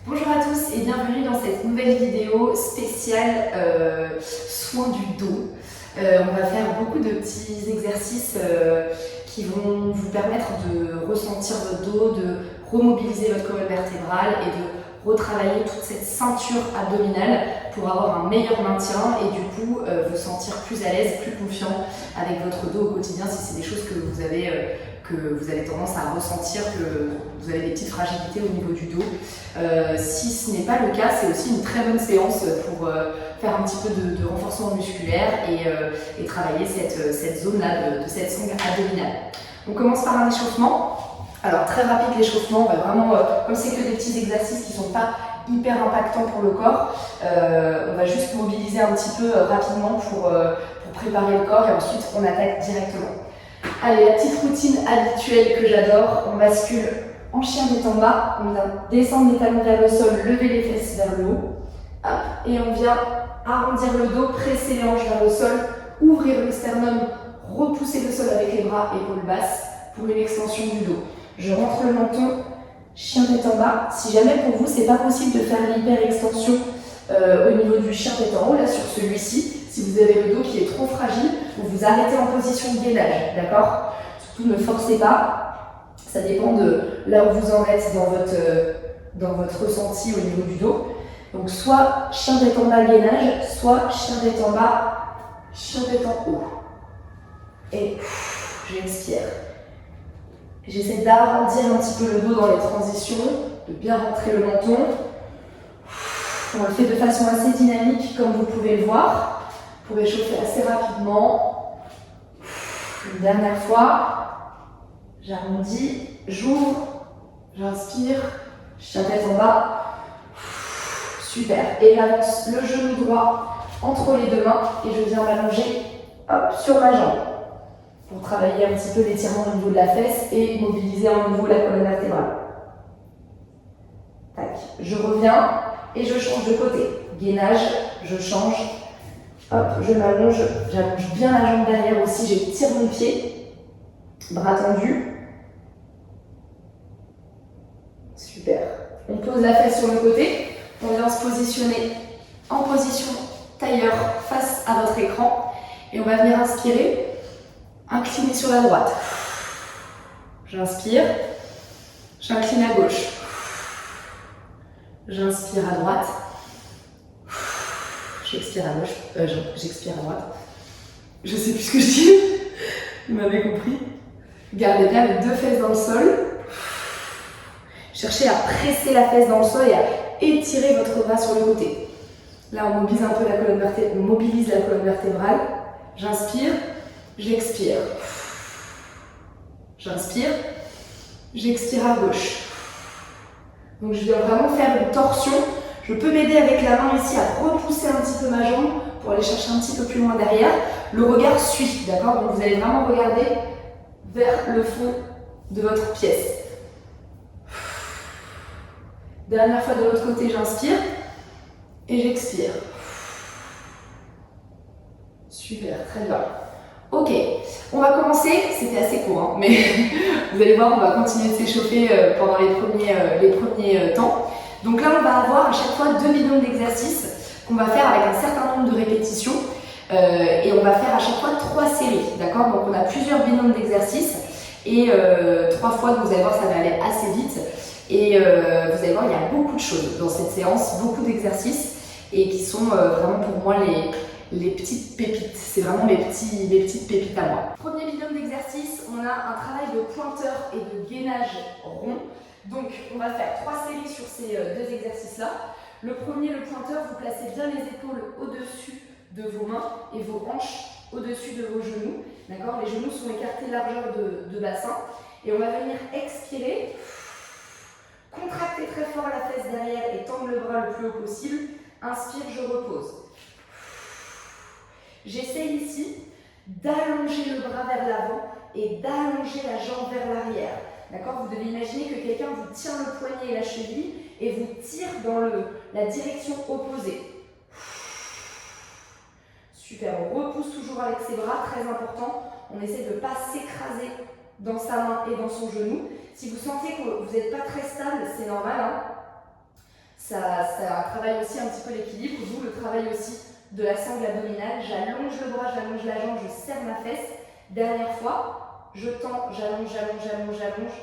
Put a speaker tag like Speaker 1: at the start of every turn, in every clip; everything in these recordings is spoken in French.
Speaker 1: Bonjour à tous et bienvenue dans cette nouvelle vidéo spéciale soins du dos. On va faire beaucoup de petits exercices qui vont vous permettre de ressentir votre dos, de remobiliser votre colonne vertébrale et de retravailler toute cette ceinture abdominale pour avoir un meilleur maintien et du coup vous sentir plus à l'aise, plus confiant avec votre dos au quotidien si c'est des choses que vous avez tendance à ressentir, que vous avez des petites fragilités au niveau du dos. Si ce n'est pas le cas, c'est aussi une très bonne séance pour faire un petit peu de renforcement musculaire et travailler cette zone-là de cette sangle abdominale. On commence par un échauffement. Alors très rapide l'échauffement, on va vraiment, comme c'est que des petits exercices qui ne sont pas hyper impactants pour le corps, on va juste mobiliser un petit peu rapidement pour préparer le corps et ensuite on attaque directement. Allez, la petite routine habituelle que j'adore, on bascule en chien tête en bas, on vient descendre les talons vers le sol, lever les fesses vers le haut, hop, et on vient arrondir le dos, presser les hanches vers le sol, ouvrir le sternum, repousser le sol avec les bras, épaules basses, pour une extension du dos. Je rentre le menton, chien tête en bas. Si jamais pour vous, c'est pas possible de faire l'hyper-extension au niveau du chien tête en haut, là sur celui-ci, si vous avez le dos qui est trop fragile, vous vous arrêtez en position de gainage, d'accord? Surtout ne forcez pas, ça dépend de là où vous en êtes dans votre ressenti au niveau du dos. Donc soit chien tête en bas gainage, soit chien tête en bas, chien tête en haut. Et j'expire. J'essaie d'arrondir un petit peu le dos dans les transitions, de bien rentrer le menton. On le fait de façon assez dynamique comme vous pouvez le voir, pour échauffer assez rapidement. Une dernière fois, j'arrondis, j'ouvre, j'inspire, chien tête en bas. Super. Et j'avance le genou droit entre les deux mains et je viens m'allonger sur ma jambe pour travailler un petit peu l'étirement au niveau de la fesse et mobiliser au niveau de la colonne vertébrale. Tac. Je reviens et je change de côté. Gainage, je change. Hop, je m'allonge, j'allonge bien la jambe derrière aussi, j'étire mon pied. Bras tendus. Super. On pose la fesse sur le côté. On vient se positionner en position tailleur face à votre écran. Et on va venir inspirer. Incliner sur la droite. J'inspire. J'incline à gauche. J'inspire à droite. J'expire à gauche. J'expire à droite. Je sais plus ce que je dis. Vous m'avez compris. Gardez bien les deux fesses dans le sol. Cherchez à presser la fesse dans le sol et à étirer votre bras sur le côté. Là, on mobilise un peu la colonne vertébrale. On mobilise la colonne vertébrale. J'inspire. J'expire. J'inspire. J'expire à gauche. Donc je viens vraiment faire une torsion. Je peux m'aider avec la main ici à repousser un petit peu ma jambe pour aller chercher un petit peu plus loin derrière. Le regard suit, d'accord? Donc vous allez vraiment regarder vers le fond de votre pièce. Dernière fois de l'autre côté, j'inspire et j'expire. Super, très bien. Ok, on va commencer, c'était assez court, hein, mais vous allez voir, on va continuer de s'échauffer pendant les premiers temps. Donc là, on va avoir à chaque fois 2 binômes d'exercices qu'on va faire avec un certain nombre de répétitions et on va faire à chaque fois 3 séries, d'accord? Donc on a plusieurs binômes d'exercices et 3 fois, donc vous allez voir, ça va aller assez vite et vous allez voir, il y a beaucoup de choses dans cette séance, beaucoup d'exercices et qui sont vraiment pour moi les petites pépites, c'est vraiment mes petites pépites à moi. Premier binôme d'exercice, on a un travail de pointeur et de gainage rond. Donc on va faire 3 séries sur ces 2 exercices-là. Le premier, le pointeur, vous placez bien les épaules au-dessus de vos mains et vos hanches au-dessus de vos genoux. D'accord? Les genoux sont écartés largeur de bassin. Et on va venir expirer, contracter très fort la fesse derrière et tendre le bras le plus haut possible. Inspire, je repose. J'essaie ici d'allonger le bras vers l'avant et d'allonger la jambe vers l'arrière. D'accord? Vous devez imaginer que quelqu'un vous tient le poignet et la cheville et vous tire dans la direction opposée. Super, on repousse toujours avec ses bras, très important. On essaie de ne pas s'écraser dans sa main et dans son genou. Si vous sentez que vous n'êtes pas très stable, c'est normal, hein. Ça travaille aussi un petit peu l'équilibre, d'où le travail aussi de la sangle abdominale. J'allonge le bras, j'allonge la jambe, je serre ma fesse. Dernière fois, je tends, j'allonge, j'allonge, j'allonge, j'allonge,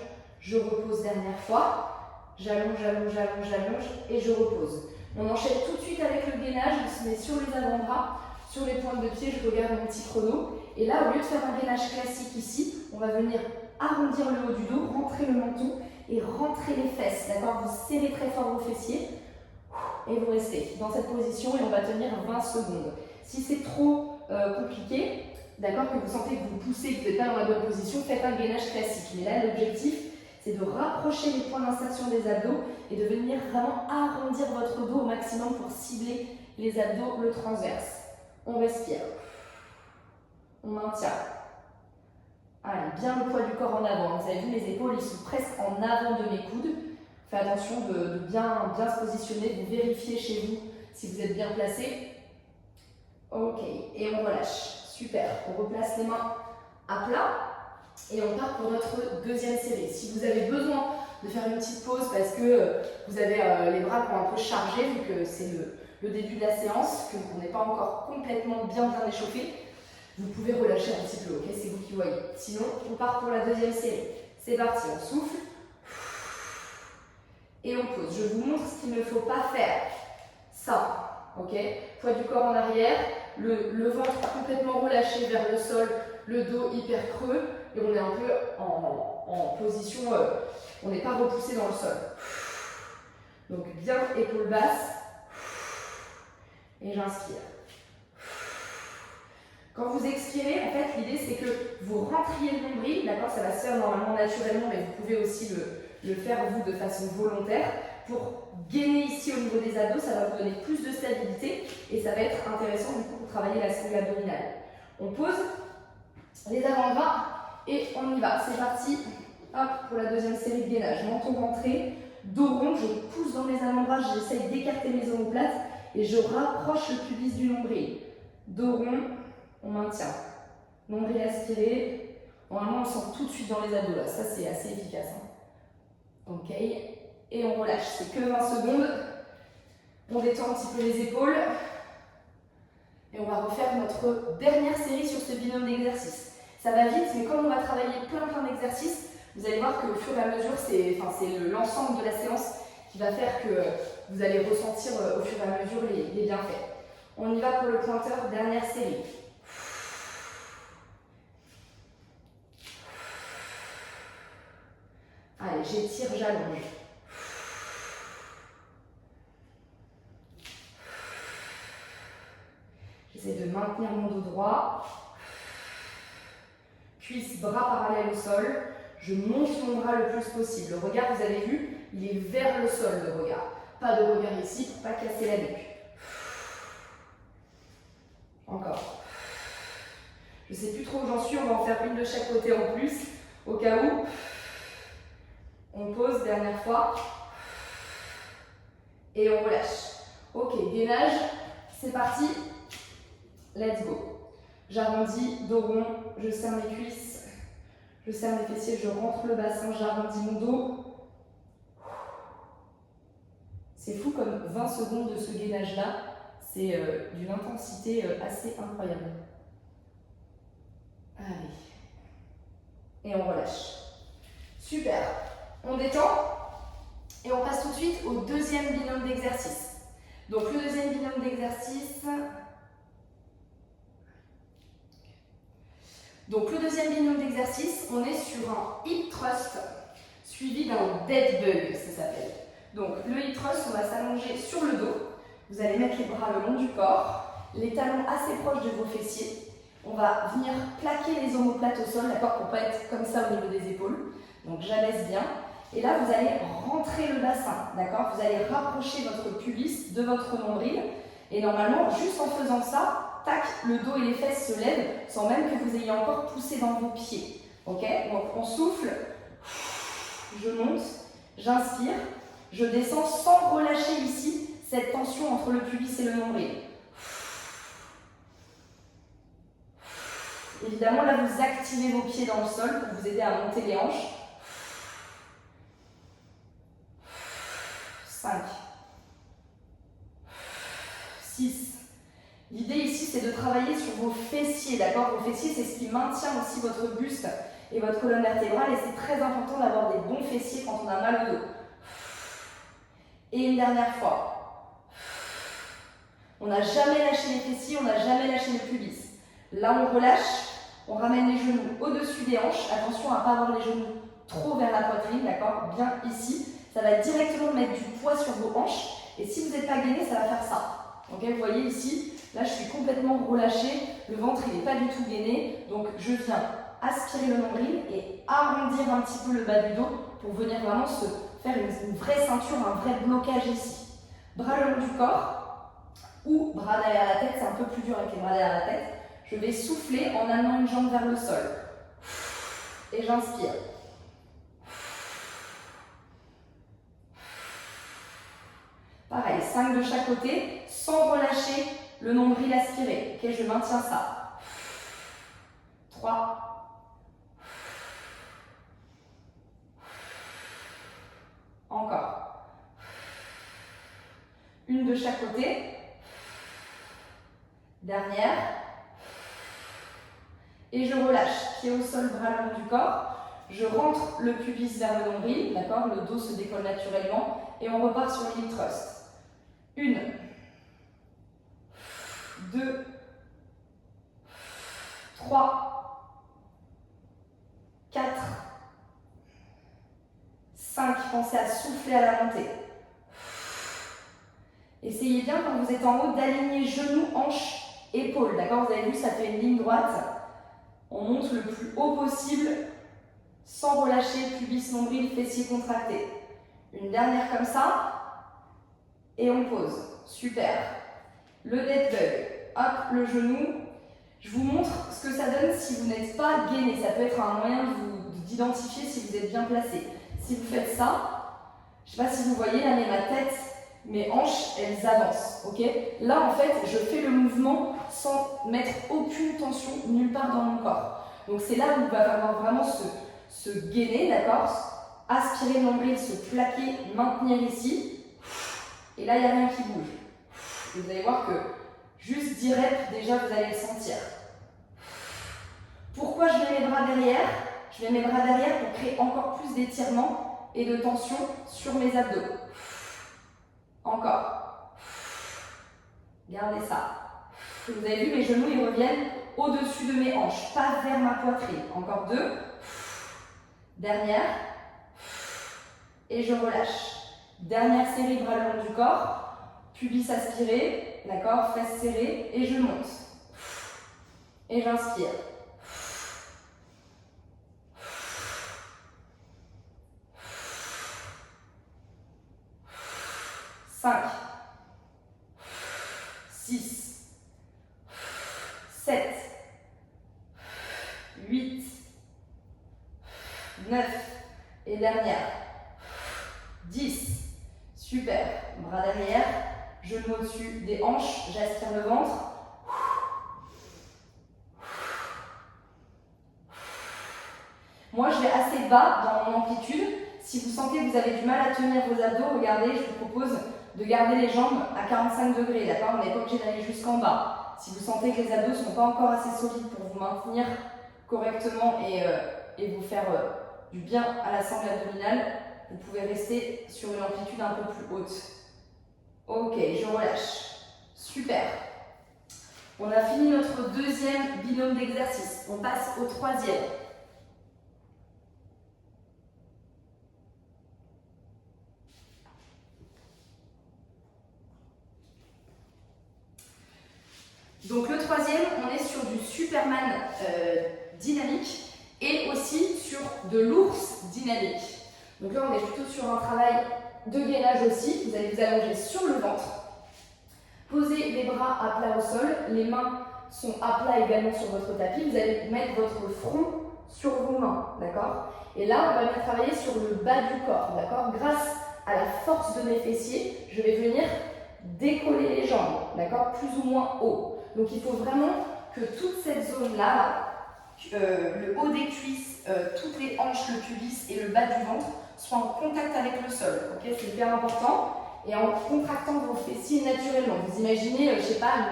Speaker 1: je repose dernière fois. J'allonge, j'allonge, j'allonge, j'allonge et je repose. On enchaîne tout de suite avec le gainage, on se met sur les avant-bras, sur les pointes de pied, je regarde mon petit chrono. Et là, au lieu de faire un gainage classique ici, on va venir arrondir le haut du dos, rentrer le menton et rentrer les fesses. D'accord? Vous serrez très fort vos fessiers et vous restez dans cette position et on va tenir 20 secondes. Si c'est trop compliqué, d'accord, que vous sentez que vous poussez, que vous n'êtes pas dans la bonne position, faites un gainage classique. Mais là, l'objectif, c'est de rapprocher les points d'insertion des abdos et de venir vraiment arrondir votre dos au maximum pour cibler les abdos, le transverse. On respire. On maintient. Allez, bien le poids du corps en avant. Vous avez vu, mes épaules, ils sont presque en avant de mes coudes. Faites attention de bien se positionner, de vérifier chez vous si vous êtes bien placé. Ok, et on relâche. Super. On replace les mains à plat et on part pour notre deuxième série. Si vous avez besoin de faire une petite pause parce que vous avez les bras qui ont un peu chargé, vu que c'est le début de la séance, que vous n'êtes pas encore complètement bien échauffé, vous pouvez relâcher un petit peu, ok? C'est vous qui voyez. Sinon, on part pour la deuxième série. C'est parti, on souffle. Et on pose. Je vous montre ce qu'il ne faut pas faire. Ça, ok? Poids du corps en arrière, le ventre complètement relâché vers le sol, le dos hyper creux, et on est un peu en position, on n'est pas repoussé dans le sol. Donc bien épaules basses, et j'inspire. Quand vous expirez, en fait, l'idée c'est que vous rentriez le nombril, d'accord? Ça va se faire normalement naturellement, mais vous pouvez aussi le faire vous de façon volontaire pour gainer ici au niveau des abdos. Ça va vous donner plus de stabilité et ça va être intéressant du coup pour travailler la sangle abdominale. On pose les avant-bras et on y va. C'est parti. Hop, pour la deuxième série de gainage. Menton rentré, dos rond, je pousse dans mes avant-bras, j'essaye d'écarter mes omoplates et je rapproche le pubis du nombril. Dos rond, on maintient. Nombril aspiré. Normalement, on sent tout de suite dans les abdos là. Ça, c'est assez efficace. Ok. Et on relâche. C'est que 20 secondes. On détend un petit peu les épaules. Et on va refaire notre dernière série sur ce binôme d'exercices. Ça va vite, mais comme on va travailler plein d'exercices, vous allez voir qu'au fur et à mesure, c'est l'ensemble de la séance qui va faire que vous allez ressentir au fur et à mesure les bienfaits. On y va pour le pointeur, dernière série. Allez, j'étire, j'allonge. J'essaie de maintenir mon dos droit. Cuisse, bras parallèles au sol. Je monte mon bras le plus possible. Le regard, vous avez vu, il est vers le sol, le regard. Pas de regard ici pour ne pas casser la nuque. Encore. Je ne sais plus trop où j'en suis, on va en faire une de chaque côté en plus, au cas où. On pose, dernière fois. Et on relâche. Ok, gainage, c'est parti. Let's go. J'arrondis, dos rond, je serre mes cuisses, je serre mes fessiers, je rentre le bassin, j'arrondis mon dos. C'est fou comme 20 secondes de ce gainage-là, c'est d'une intensité assez incroyable. Allez. Et on relâche. Super. On détend et on passe tout de suite au deuxième binôme d'exercice. Donc le deuxième binôme d'exercice... Donc le deuxième binôme d'exercice, on est sur un hip thrust suivi d'un dead bug, ça s'appelle. Donc le hip thrust, on va s'allonger sur le dos. Vous allez mettre les bras le long du corps, les talons assez proches de vos fessiers. On va venir plaquer les omoplates au sol, d'accord, pour ne pas être comme ça au niveau des épaules. Donc j'abaisse bien. Et là, vous allez rentrer le bassin, d'accord? Vous allez rapprocher votre pubis de votre nombril. Et normalement, juste en faisant ça, tac, le dos et les fesses se lèvent sans même que vous ayez encore poussé dans vos pieds. Ok? Donc on souffle, je monte, j'inspire, je descends sans relâcher ici cette tension entre le pubis et le nombril. Évidemment, là, vous activez vos pieds dans le sol pour vous aider à monter les hanches. 5, 6. L'idée ici, c'est de travailler sur vos fessiers, d'accord? Vos fessiers, c'est ce qui maintient aussi votre buste et votre colonne vertébrale, et c'est très important d'avoir des bons fessiers quand on a mal au dos. Et une dernière fois. On n'a jamais lâché les fessiers, on n'a jamais lâché le pubis. Là, on relâche, on ramène les genoux au-dessus des hanches. Attention à ne pas avoir les genoux trop vers la poitrine, d'accord? Bien ici. Ça va directement mettre du poids sur vos hanches. Et si vous n'êtes pas gainé, ça va faire ça. Ok, vous voyez ici, là, je suis complètement relâchée. Le ventre, il n'est pas du tout gainé. Donc, je viens aspirer le nombril et arrondir un petit peu le bas du dos pour venir vraiment se faire une vraie ceinture, un vrai blocage ici. Bras le long du corps ou bras derrière la tête, c'est un peu plus dur avec les bras derrière la tête. Je vais souffler en amenant une jambe vers le sol. Et j'inspire. Pareil, 5 de chaque côté, sans relâcher le nombril aspiré. Ok, je maintiens ça. 3. Encore. Une de chaque côté. Dernière. Et je relâche. Pied au sol, bras le long du corps. Je rentre le pubis vers le nombril. D'accord? Le dos se décolle naturellement. Et on repart sur l'hip thrust. 1. 2. 3. 4. 5. Pensez à souffler à la montée. Essayez bien quand vous êtes en haut d'aligner genoux, hanches, épaules. D'accord? Vous avez vu, ça fait une ligne droite. On monte le plus haut possible sans relâcher pubis, nombril, fessiers contractés. Une dernière comme ça. Et on pose. Super. Le dead bug. Hop, le genou. Je vous montre ce que ça donne si vous n'êtes pas gainé. Ça peut être un moyen d'identifier si vous êtes bien placé. Si vous faites ça, je ne sais pas si vous voyez, là, mais ma tête, mes hanches, elles avancent. Ok? Là, en fait, je fais le mouvement sans mettre aucune tension nulle part dans mon corps. Donc, c'est là où il va falloir vraiment se gainer, d'accord? Aspirer le nombril, se plaquer, maintenir ici. Et là, il n'y a rien qui bouge. Et vous allez voir que juste 10 reps, déjà, vous allez le sentir. Pourquoi je mets mes bras derrière? Je mets mes bras derrière pour créer encore plus d'étirement et de tension sur mes abdos. Encore. Gardez ça. Vous avez vu, mes genoux, ils reviennent au-dessus de mes hanches, pas vers ma poitrine. Encore 2. Dernière. Et je relâche. Dernière série, bras le long du corps. Pubis aspiré, d'accord, fesses serrées, et je monte. Et j'inspire. 5, 6, 7, 8, 9, et dernière. 10. Super. Bras derrière, genoux au-dessus des hanches, j'aspire le ventre. Moi, je vais assez bas dans mon amplitude. Si vous sentez que vous avez du mal à tenir vos abdos, regardez, je vous propose de garder les jambes à 45 degrés, d'accord? On n'est pas obligé d'aller jusqu'en bas. Si vous sentez que les abdos ne sont pas encore assez solides pour vous maintenir correctement et vous faire du bien à la sangle abdominale, vous pouvez rester sur une amplitude un peu plus haute. Ok, je relâche. Super. On a fini notre deuxième binôme d'exercice. On passe au troisième. Donc le troisième, on est sur du Superman dynamique et aussi sur de l'ours dynamique. Donc là, on est plutôt sur un travail de gainage aussi. Vous allez vous allonger sur le ventre. Posez les bras à plat au sol. Les mains sont à plat également sur votre tapis. Vous allez mettre votre front sur vos mains, d'accord? Et là, on va venir travailler sur le bas du corps, d'accord? Grâce à la force de mes fessiers, je vais venir décoller les jambes, d'accord? Plus ou moins haut. Donc il faut vraiment que toute cette zone-là, le haut des cuisses, toutes les hanches, le pubis et le bas du ventre soient en contact avec le sol. Okay, c'est hyper important. et en contractant vos fessiers naturellement. Vous imaginez, je sais pas,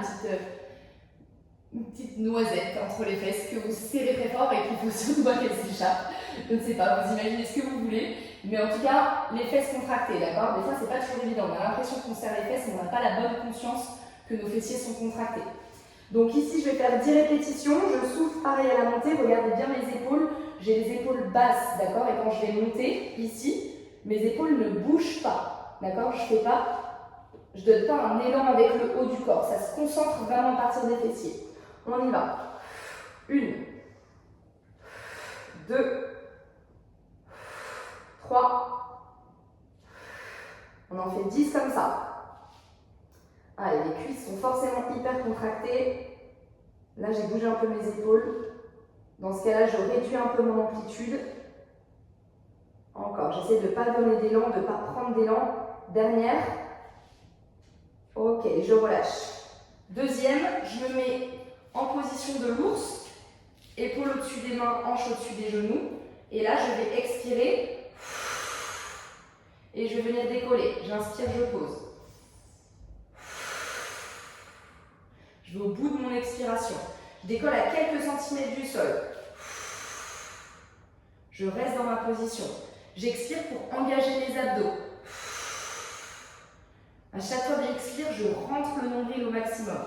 Speaker 1: une petite noisette entre les fesses que vous serrez très fort et qu'il faut surtout pas qu'elle s'échappe. Je ne sais pas, vous imaginez ce que vous voulez, mais en tout cas, les fesses contractées, d'accord? Des fois, c'est pas toujours évident. On a l'impression qu'on serre les fesses, mais on n'a pas la bonne conscience que nos fessiers sont contractés. Donc ici, je vais faire 10 répétitions. Je souffle pareil à la montée. Regardez bien mes épaules. J'ai les épaules basses, d'accord? Et quand je vais monter ici, mes épaules ne bougent pas, d'accord? Je donne pas un élan avec le haut du corps. Ça se concentre vraiment à partir des fessiers. On y va. 1, 2, 3. On en fait 10 comme ça. Allez, les cuisses sont forcément hyper contractées. Là, j'ai bougé un peu mes épaules. Dans ce cas-là, je réduis un peu mon amplitude. Encore, j'essaie de ne pas donner d'élan, de ne pas prendre d'élan. Dernière. Ok, je relâche. Deuxième, je me mets en position de l'ours. Épaules au-dessus des mains, hanches au-dessus des genoux. Et là, je vais expirer. Et je vais venir décoller. J'inspire, je pose. Je vais au bout de mon expiration. Je décolle à quelques centimètres du sol. Je reste dans ma position. J'expire pour engager les abdos. À chaque fois que j'expire, je rentre le nombril au maximum.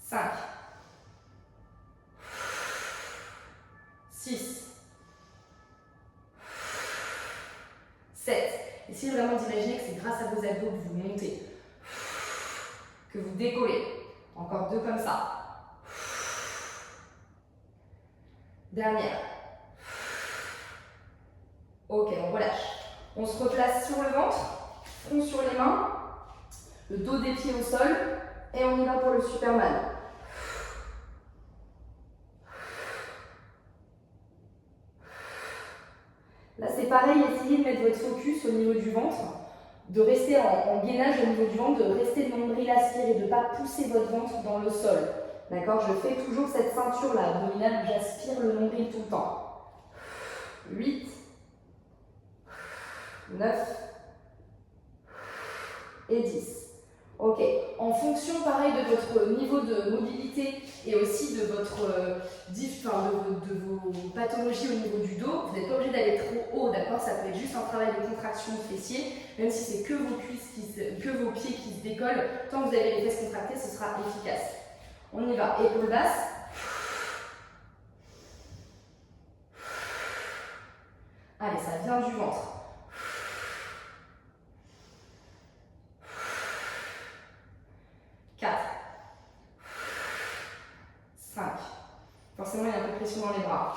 Speaker 1: 5, 6, 7. Essayez vraiment d'imaginer que c'est grâce à vos abdos que vous montez, que vous décollez. Encore 2 comme ça. Dernière. Ok, on relâche. On se replace sur le ventre, front sur les mains, le dos des pieds au sol, et on y va pour le Superman. Là, c'est pareil, essayez de mettre votre focus au niveau du ventre, de rester en gainage au niveau du ventre, de rester le nombril aspiré, de ne pas pousser votre ventre dans le sol. D'accord? Je fais toujours cette ceinture-là abdominale où j'aspire le nombril tout le temps. 8, 9 et 10. Ok, en fonction pareil de votre niveau de mobilité et aussi de de vos pathologies au niveau du dos, vous n'êtes pas obligé d'aller trop haut, d'accord? Ça peut être juste un travail de contraction de fessiers, même si c'est que vos pieds qui se décollent, tant que vous avez les fesses contractées, ce sera efficace. On y va, épaules basses. Allez, ça vient du ventre. 4, 5. Forcément, il y a un peu de pression dans les bras.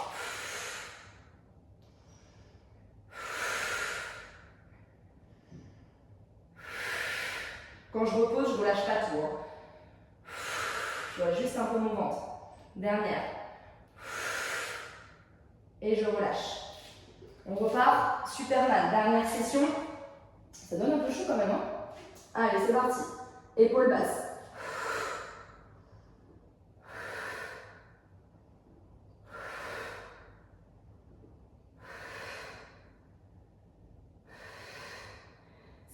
Speaker 1: 6. Quand je repose, je ne relâche pas tout. Je relâche juste un peu mon ventre. Dernière. Et je relâche. On repart. Superman. Dernière session. Ça donne un peu chaud quand même. Hein? Allez, c'est parti. Épaules basses.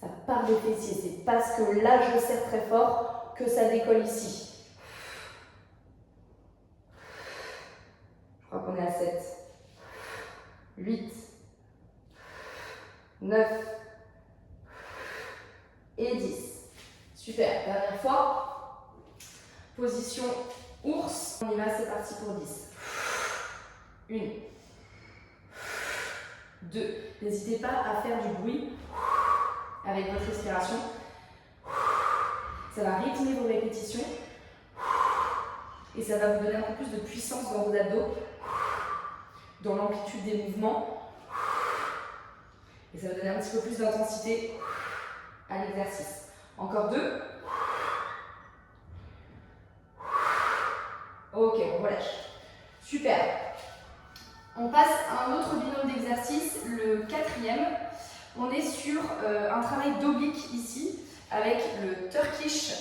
Speaker 1: Ça part des fessiers. C'est parce que là, je serre très fort que ça décolle ici. Je crois qu'on est à 7. 8. 9. Et 10. Super, dernière fois. Position ours. On y va, c'est parti pour 10. 1. 2. N'hésitez pas à faire du bruit avec votre respiration. Ça va rythmer vos répétitions. Et ça va vous donner un peu plus de puissance dans vos abdos, dans l'amplitude des mouvements. Et ça va donner un petit peu plus d'intensité à l'exercice. Encore 2. Ok, on relâche. Super. On passe à un autre binôme d'exercice, le 4e. On est sur un travail d'oblique ici, avec le Turkish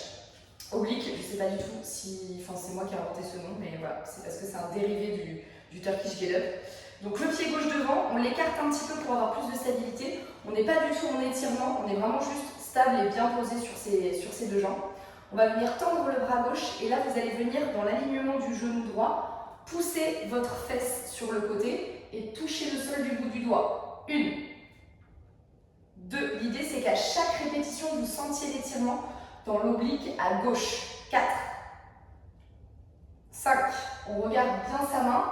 Speaker 1: oblique. Je ne sais pas du tout si... Enfin, c'est moi qui ai inventé ce nom, mais voilà, c'est parce que c'est un dérivé du Turkish Get Up. Donc le pied gauche devant, on l'écarte un petit peu pour avoir plus de stabilité. On n'est pas du tout en étirement, on est vraiment juste stable et bien posé sur ces deux jambes. On va venir tendre le bras gauche et là vous allez venir dans l'alignement du genou droit, pousser votre fesse sur le côté et toucher le sol du bout du doigt. 1, 2, l'idée c'est qu'à chaque répétition vous sentiez l'étirement dans l'oblique à gauche. 4, 5, on regarde bien sa main,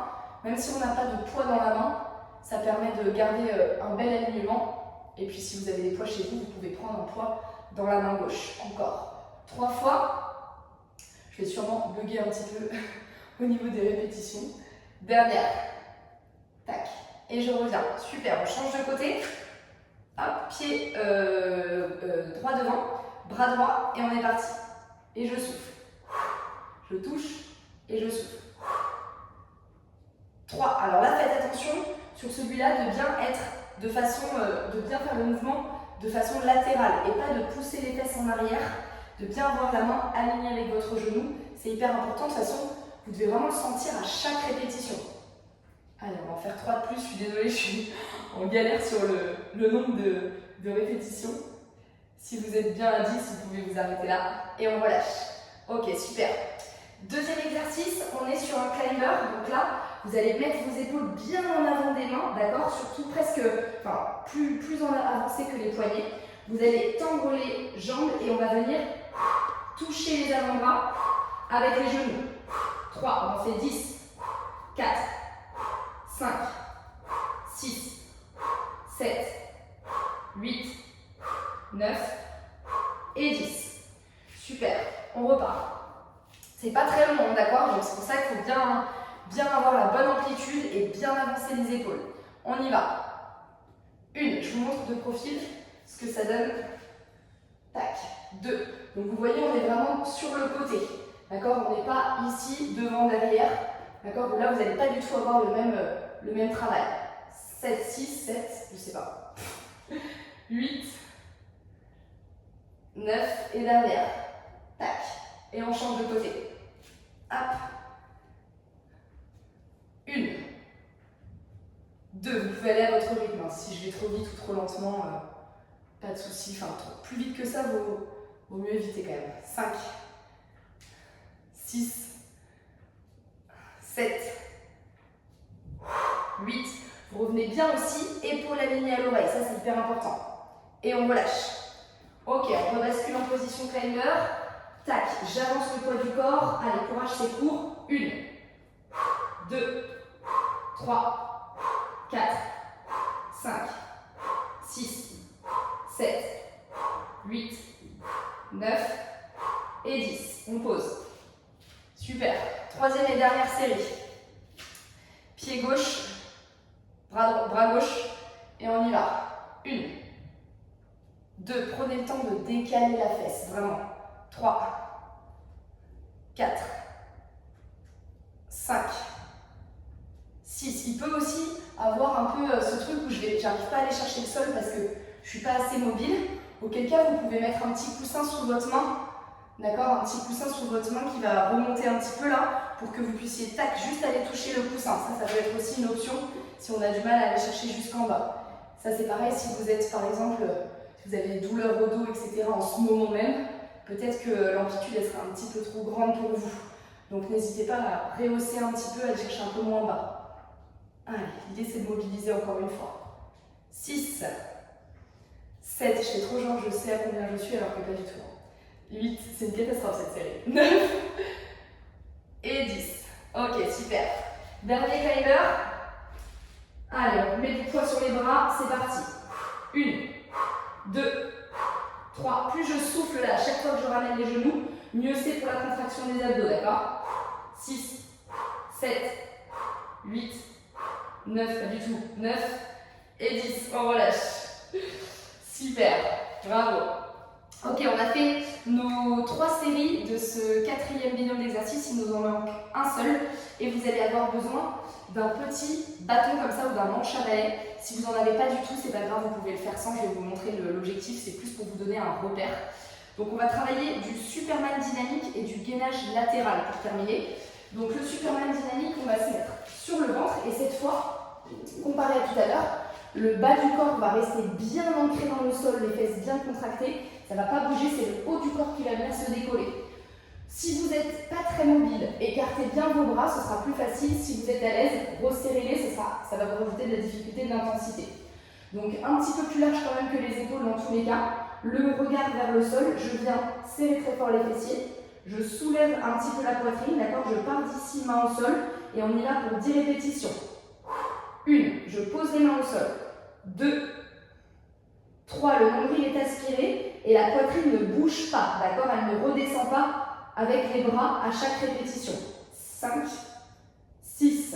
Speaker 1: même si on n'a pas de poids dans la main, ça permet de garder un bel alignement. Et puis si vous avez des poids chez vous, vous pouvez prendre un poids dans la main gauche. Encore 3 fois. Je vais sûrement bugger un petit peu au niveau des répétitions. Dernière. Tac. Et je reviens. Super, on change de côté. Hop, pied droit devant, bras droit et on est parti. Et je souffle. Je touche et je souffle. 3. Alors là, faites attention sur celui-là de bien être de bien faire le mouvement de façon latérale et pas de pousser les fesses en arrière, de bien avoir la main alignée avec votre genou. C'est hyper important. De toute façon, vous devez vraiment le sentir à chaque répétition. Allez, on va en faire 3 de plus. Je suis désolée, je suis en galère sur le nombre de répétitions. Si vous êtes bien à 10, vous pouvez vous arrêter là et on relâche. Ok, super. Deuxième exercice, on est sur un climber. Donc là, vous allez mettre vos épaules bien en avant des mains, d'accord? Surtout plus avancé que les poignets. Vous allez tendre les jambes et on va venir toucher les avant-bras avec les genoux. 3, on en fait 10, 4, 5, 6, 7, 8, 9 et 10. Super, on repart. C'est pas très long, d'accord? Donc c'est pour ça qu'il faut bien avoir la bonne amplitude et bien avancer les épaules. On y va. 1, je vous montre de profil ce que ça donne. Tac. 2. Donc vous voyez, on est vraiment sur le côté. D'accord? On n'est pas ici, devant, derrière. D'accord? Là, vous n'allez pas du tout avoir le même travail. 7, 6, 7, je sais pas. 8, 9 et derrière. Tac. Et on change de côté. Hop. 1, 2, vous pouvez aller à votre rythme. Si je vais trop vite ou trop lentement, pas de souci. Enfin, plus vite que ça, vaut mieux éviter quand même. 5, 6, 7, 8. Vous revenez bien aussi, épaules alignées à l'oreille. Ça, c'est hyper important. Et on relâche. Ok, on rebascule en position climber. Tac, j'avance le poids du corps. Allez, courage, c'est court. 1, 2, 3, 4, 5, 6, 7, 8, 9 et 10. On pose. Super. Troisième et dernière série. Pied gauche, bras gauche et on y va. 1, 2, prenez le temps de décaler la fesse, vraiment. 3, 4, 5, 6. Il peut aussi avoir un peu ce truc où j'arrive pas à aller chercher le sol parce que je suis pas assez mobile. Auquel cas, vous pouvez mettre un petit coussin sous votre main. D'accord? Un petit coussin sous votre main qui va remonter un petit peu là pour que vous puissiez, tac, juste aller toucher le coussin. Ça peut être aussi une option si on a du mal à aller chercher jusqu'en bas. Ça, c'est pareil si vous êtes, par exemple, si vous avez des douleurs au dos, etc. en ce moment même, peut-être que l'amplitude elle sera un petit peu trop grande pour vous. Donc n'hésitez pas à rehausser un petit peu, à aller chercher un peu moins bas. Allez, l'idée c'est de mobiliser encore une fois. 6, 7, je fais trop genre je sais à combien je suis alors que pas du tout. 8, c'est une catastrophe cette série. 9 et 10. Ok, super. Dernier climber. Allez, on met du poids sur les bras, c'est parti. 1, 2, 3. Plus je souffle là, à chaque fois que je ramène les genoux, mieux c'est pour la contraction des abdos, d'accord? 6, 7, 8, 9, pas du tout. 9 et 10. On relâche. Super, bravo. Ok, on a fait nos 3 séries de ce 4e binôme d'exercice. Il nous en manque un seul et vous allez avoir besoin d'un petit bâton comme ça ou d'un manche à balai. Si vous n'en avez pas du tout, c'est pas grave, vous pouvez le faire sans. Je vais vous montrer l'objectif, c'est plus pour vous donner un repère. Donc on va travailler du Superman dynamique et du gainage latéral pour terminer. Donc le Superman dynamique, on va se mettre sur le ventre et cette fois, comparé à tout à l'heure, Le bas du corps va rester bien ancré dans le sol, les fesses bien contractées. Ça ne va pas bouger, c'est le haut du corps qui va bien se décoller. Si vous n'êtes pas très mobile, écartez bien vos bras, ce sera plus facile. Si vous êtes à l'aise, resserrez-les, ça va vous rajouter de la difficulté, de l'intensité. Donc un petit peu plus large quand même que les épaules dans tous les cas. Le regard vers le sol, je viens serrer très fort les fessiers. Je soulève un petit peu la poitrine, d'accord? Je pars d'ici, main au sol, et on y va pour 10 répétitions. 1, je pose les mains au sol. 2, 3, le nombril est aspiré et la poitrine ne bouge pas, d'accord? Elle ne redescend pas avec les bras à chaque répétition. 5, 6,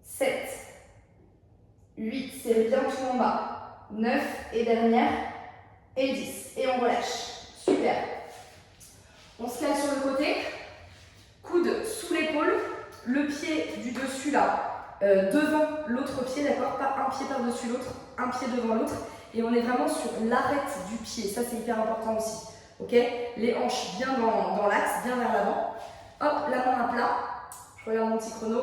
Speaker 1: 7, 8, serrez bien tout en bas. 9, et dernière, et 10. Et on relâche. Super. On se cale sur le côté, coude sous l'épaule, le pied du dessus là, devant l'autre pied, d'accord? Pas un pied par-dessus l'autre, un pied devant l'autre. Et on est vraiment sur l'arête du pied, ça c'est hyper important aussi. Ok? Les hanches bien dans l'axe, bien vers l'avant. Hop, la main à plat. Je regarde mon petit chrono.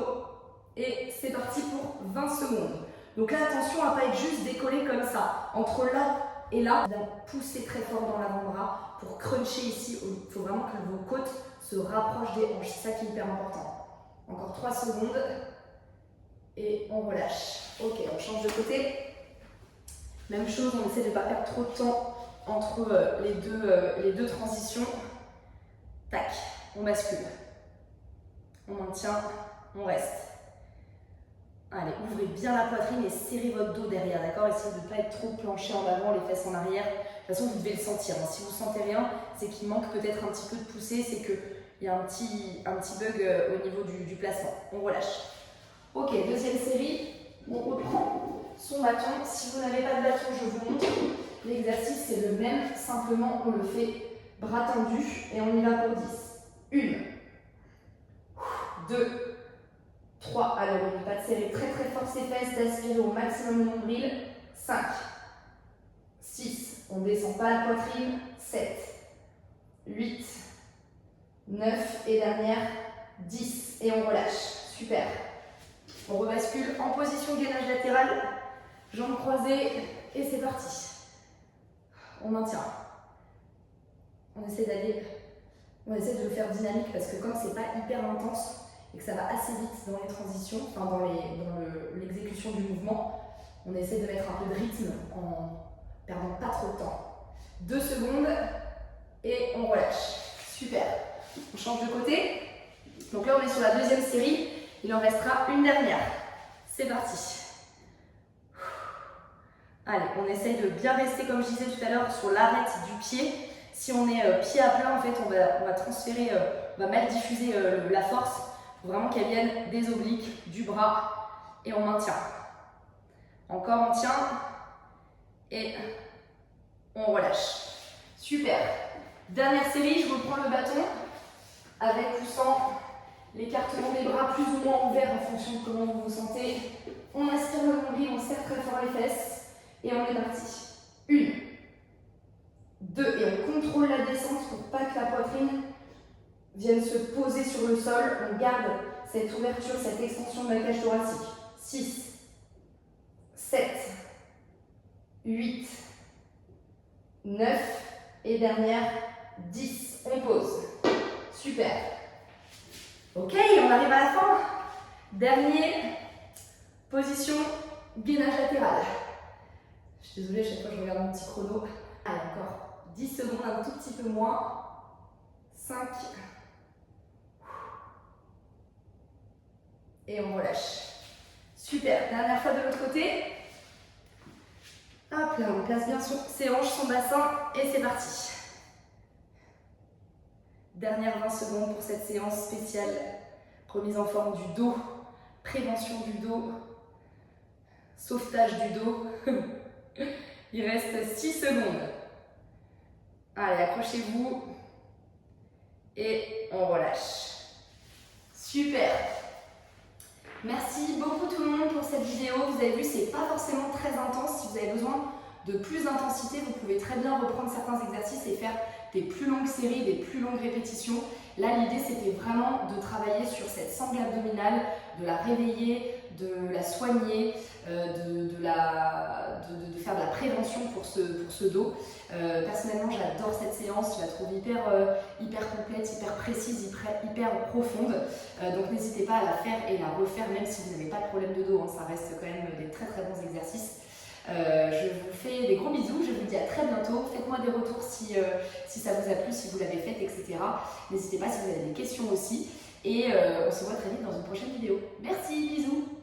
Speaker 1: Et c'est parti pour 20 secondes. Donc là, attention à ne pas être juste décollé comme ça. Entre là et là, bien pousser très fort dans l'avant-bras pour cruncher ici. Il faut vraiment que vos côtes se rapprochent des hanches. C'est ça qui est hyper important. Encore 3 secondes. Et on relâche. Ok, on change de côté. Même chose, on essaie de ne pas perdre trop de temps entre les deux transitions. Tac, on bascule. On maintient, on reste. Allez, ouvrez bien la poitrine et serrez votre dos derrière, d'accord? Essayez de ne pas être trop planché en avant, les fesses en arrière. De toute façon, vous devez le sentir. Si vous ne sentez rien, c'est qu'il manque peut-être un petit peu de poussée, c'est qu'il y a un petit bug au niveau du placement. On relâche. Ok, deuxième série. On reprend son bâton. Si vous n'avez pas de bâton, je vous montre. L'exercice, c'est le même. Simplement, on le fait bras tendus et on y va pour 10. 1, 2, 3, alors n'oubliez pas de serrer très très fort ses fesses, d'aspirer au maximum le nombril. 5, 6, on ne descend pas la poitrine. 7, 8, 9 et dernière, 10. Et on relâche. Super. On rebascule en position gainage latéral, jambes croisées et c'est parti. On maintient. On essaie de le faire dynamique parce que comme c'est pas hyper intense, et que ça va assez vite dans les transitions, enfin dans l'exécution du mouvement, on essaie de mettre un peu de rythme en perdant pas trop de temps. 2 secondes et on relâche. Super. On change de côté. Donc là on est sur la deuxième série, il en restera une dernière. C'est parti. Allez, on essaye de bien rester comme je disais tout à l'heure sur l'arête du pied. Si on est pied à plat, en fait on va transférer, on va mal diffuser la force. Il faut vraiment qu'elle vienne des obliques, du bras, et on maintient. Encore on tient, et on relâche. Super. Dernière série, je reprends le bâton, avec ou sans l'écartement des bras plus ou moins ouverts en fonction de comment vous vous sentez. On aspire le nombril, on serre très fort les fesses, et on est parti. 1, 2, et on contrôle la descente pour pas que la poitrine viennent se poser sur le sol. On garde cette ouverture, cette extension de la cage thoracique. 6, 7, 8, 9 et dernière, 10. On pose. Super. Ok, on arrive à la fin. Dernier, position gainage latéral. Je suis désolée, à chaque fois je regarde mon petit chrono. Allez, encore 10 secondes, un tout petit peu moins. 5. Et on relâche. Super. Dernière fois de l'autre côté. Hop là, on place bien ses hanches, son bassin et c'est parti. Dernière 20 secondes pour cette séance spéciale. Remise en forme du dos, prévention du dos, sauvetage du dos. Il reste 6 secondes. Allez, accrochez-vous et on relâche. Super. Merci beaucoup tout le monde pour cette vidéo. Vous avez vu, c'est pas forcément très intense. Si vous avez besoin de plus d'intensité, vous pouvez très bien reprendre certains exercices et faire des plus longues séries, des plus longues répétitions. Là, l'idée, c'était vraiment de travailler sur cette sangle abdominale, de la réveiller, de la soigner, de faire de la prévention pour ce dos. Personnellement, j'adore cette séance, je la trouve hyper complète, hyper précise, hyper profonde. Donc n'hésitez pas à la faire et la refaire, même si vous n'avez pas de problème de dos, hein, ça reste quand même des très bons exercices. Je vous fais des gros bisous, je vous dis à très bientôt. Faites-moi des retours si ça vous a plu, si vous l'avez fait, etc. N'hésitez pas si vous avez des questions aussi. Et on se voit très vite dans une prochaine vidéo. Merci, bisous!